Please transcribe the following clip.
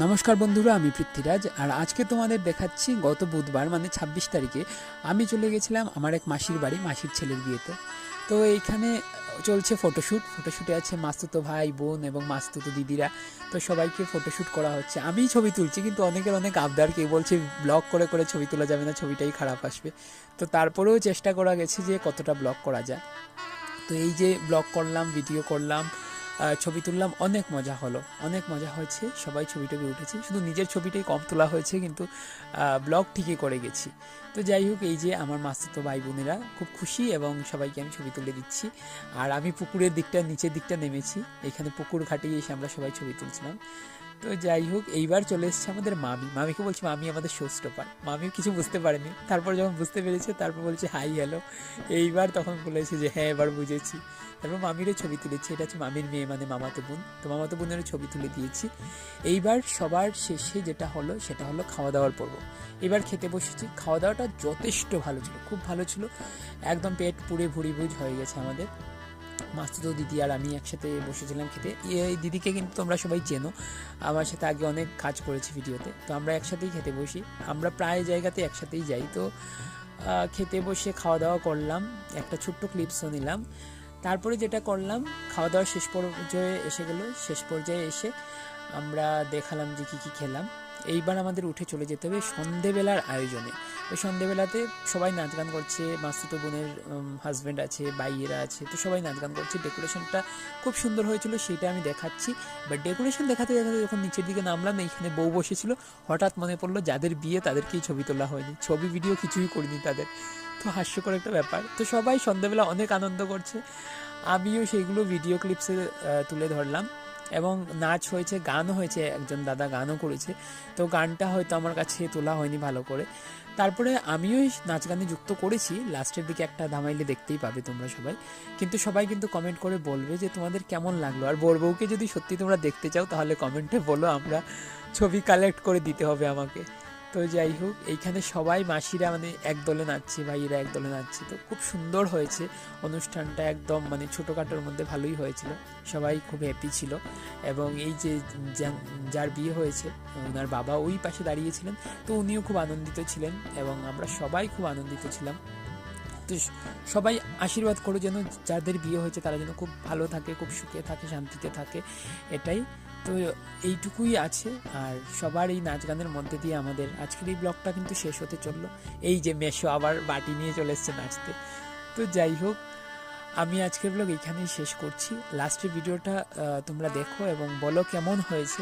নমস্কার বন্ধুরা, আমি পৃথ্বীরাজ। আর আজকে তোমাদের দেখাচ্ছি গত বুধবার মানে ২৬ তারিখে আমি চলে গেছিলাম আমার এক মাসির বাড়ি, মাসির ছেলের বিয়েতে। তো এইখানে চলছে ফটোশ্যুটে আছে মাস্তুতো ভাই বোন এবং মাস্তুতো দিদিরা। তো সবাইকে ফটোশ্যুট করা হচ্ছে, আমিই ছবি তুলছি, কিন্তু অনেকের অনেক আবদার, কেউ বলছে ব্লগ করে করে ছবি তোলা যাবে না, ছবিটাই খারাপ আসবে। তো তারপরেও চেষ্টা করা গেছে যে কতটা ব্লগ করা যায়। তো এই যে ব্লগ করলাম, ভিডিও করলাম, ছবি তুললাম, অনেক মজা হলো, অনেক মজা হয়েছে। সবাই ছবি টবি উঠেছি, শুধু নিজের ছবিটাই কম তোলা হয়েছে, কিন্তু ব্লগ ঠিকই করে গেছি। তো যাই হোক, এই যে আমার মাস্তুতো ভাই বোনেরা খুব খুশি এবং সবাইকে আমি ছবি তুলে দিচ্ছি। আর আমি পুকুরের দিকটা, নিচের দিকটা নেমেছি, এখানে পুকুর ঘাটে এসে আমরা সবাই ছবি তুলছিলাম। তো যাই হোক, এইবার চলে এসেছে আমাদের মামিকে বলছি মামি আমাদের শো স্টপার। মামিও কিছু বুঝতে পারেনি, তারপর যখন বুঝতে পেরেছে তারপর বলছে হাই হ্যালো। এইবার তখন বলেছে যে হ্যাঁ এবার বুঝেছি। তারপর মামিরও ছবি তুলেছি, এটা হচ্ছে মামির মেয়ে মানে মামাতো বোন। তো মামাতো বোনেরও ছবি তুলে দিয়েছি। এইবার সবার শেষে যেটা হলো সেটা হলো খাওয়া দাওয়ার পর্ব। এবার খেতে বসেছি, খাওয়া দাওয়াটা যথেষ্ট ভালো ছিল, খুব ভালো ছিল, একদম পেট পুড়ে ভুড়িভুজ হয়ে গেছে আমাদের। মাস্তুতো দিদি আর আমি একসাথে বসেছিলাম খেতে। এই দিদিকে কিন্তু তোমরা সবাই চেনো, আমার সাথে আগে অনেক কাজ করেছি ভিডিওতে। তো আমরা একসাথেই খেতে বসি, আমরা প্রায় জায়গাতে একসাথেই যাই। তো খেতে বসে খাওয়া দাওয়া করলাম, একটা ছোট্ট ক্লিপসও নিলাম। তারপরে যেটা করলাম, খাওয়া দাওয়া শেষ পর্যায়ে এসে গেল, শেষ পর্যায়ে এসে আমরা দেখালাম যে কী কী খেলাম। এইবার আমাদের উঠে চলে যেতে হবে সন্ধেবেলার আয়োজনে। ওই সন্ধেবেলাতে সবাই নাচ গান করছে, মাস্তুতো বোনের হাজব্যান্ড আছে, ভাইয়েরা আছে, তো সবাই নাচ গান করছে। ডেকোরেশনটা খুব সুন্দর হয়েছিল, সেটা আমি দেখাচ্ছি। বাট ডেকোরেশন দেখাতে দেখাতে যখন নিচের দিকে নামলাম, এইখানে বউ বসেছিল, হঠাৎ মনে পড়লো যাদের বিয়ে তাদেরকেই ছবি তোলা হয়নি, ছবি ভিডিও কিছুই করিনি তাদের। তো হাস্যকর একটা ব্যাপার। তো সবাই সন্ধ্যাবেলা অনেক আনন্দ করছে, আমিও সেইগুলো ভিডিও ক্লিপসে তুলে ধরলাম। এবং নাচ হয়েছে, গানও হয়েছে, একজন দাদা গানও করেছে। তো গানটা হয়তো আমার কাছে তোলা হয়নি ভালো করে। তারপরে আমিও এই নাচ গানে যুক্ত করেছি, লাস্টের দিকে একটা ধামাইলে দেখতেই পাবে তোমরা সবাই। কিন্তু সবাই কিন্তু কমেন্ট করে বলবে যে তোমাদের কেমন লাগলো। আর বর বউকে যদি সত্যি তোমরা দেখতে চাও তাহলে কমেন্টে বলো, আমরা ছবি কালেক্ট করে দিতে হবে আমাকে। তো যাই হোক, এইখানে সবাই মাসিরা মানে এক দলে নাচছে, ভাইয়েরা এক দলে নাচছে। তো খুব সুন্দর হয়েছে অনুষ্ঠানটা, একদম মানে ছোটোখাটোর মধ্যে ভালোই হয়েছিল, সবাই খুব হ্যাপি ছিল। এবং এই যে যার বিয়ে হয়েছে ওনার বাবা ওই পাশে দাঁড়িয়েছিলেন, তো উনিও খুব আনন্দিত ছিলেন এবং আমরা সবাই খুব আনন্দিত ছিলাম। তো সবাই আশীর্বাদ করো যেন যাদের বিয়ে হয়েছে তারা যেন খুব ভালো থাকে, খুব সুখে থাকে, শান্তিতে থাকে, এটাই। তো এইটুকুই আছে। আর সবার এই নাচ গানের মধ্যে দিয়ে আমাদের আজকের এই ব্লগটা কিন্তু শেষ হতে চললো। এই যে মেশো আবার বাটি নিয়ে চলে এসছে নাচতে। তো যাই হোক, আমি আজকের ব্লগ এইখানেই শেষ করছি। লাস্টের ভিডিওটা তোমরা দেখো এবং বলো কেমন হয়েছে।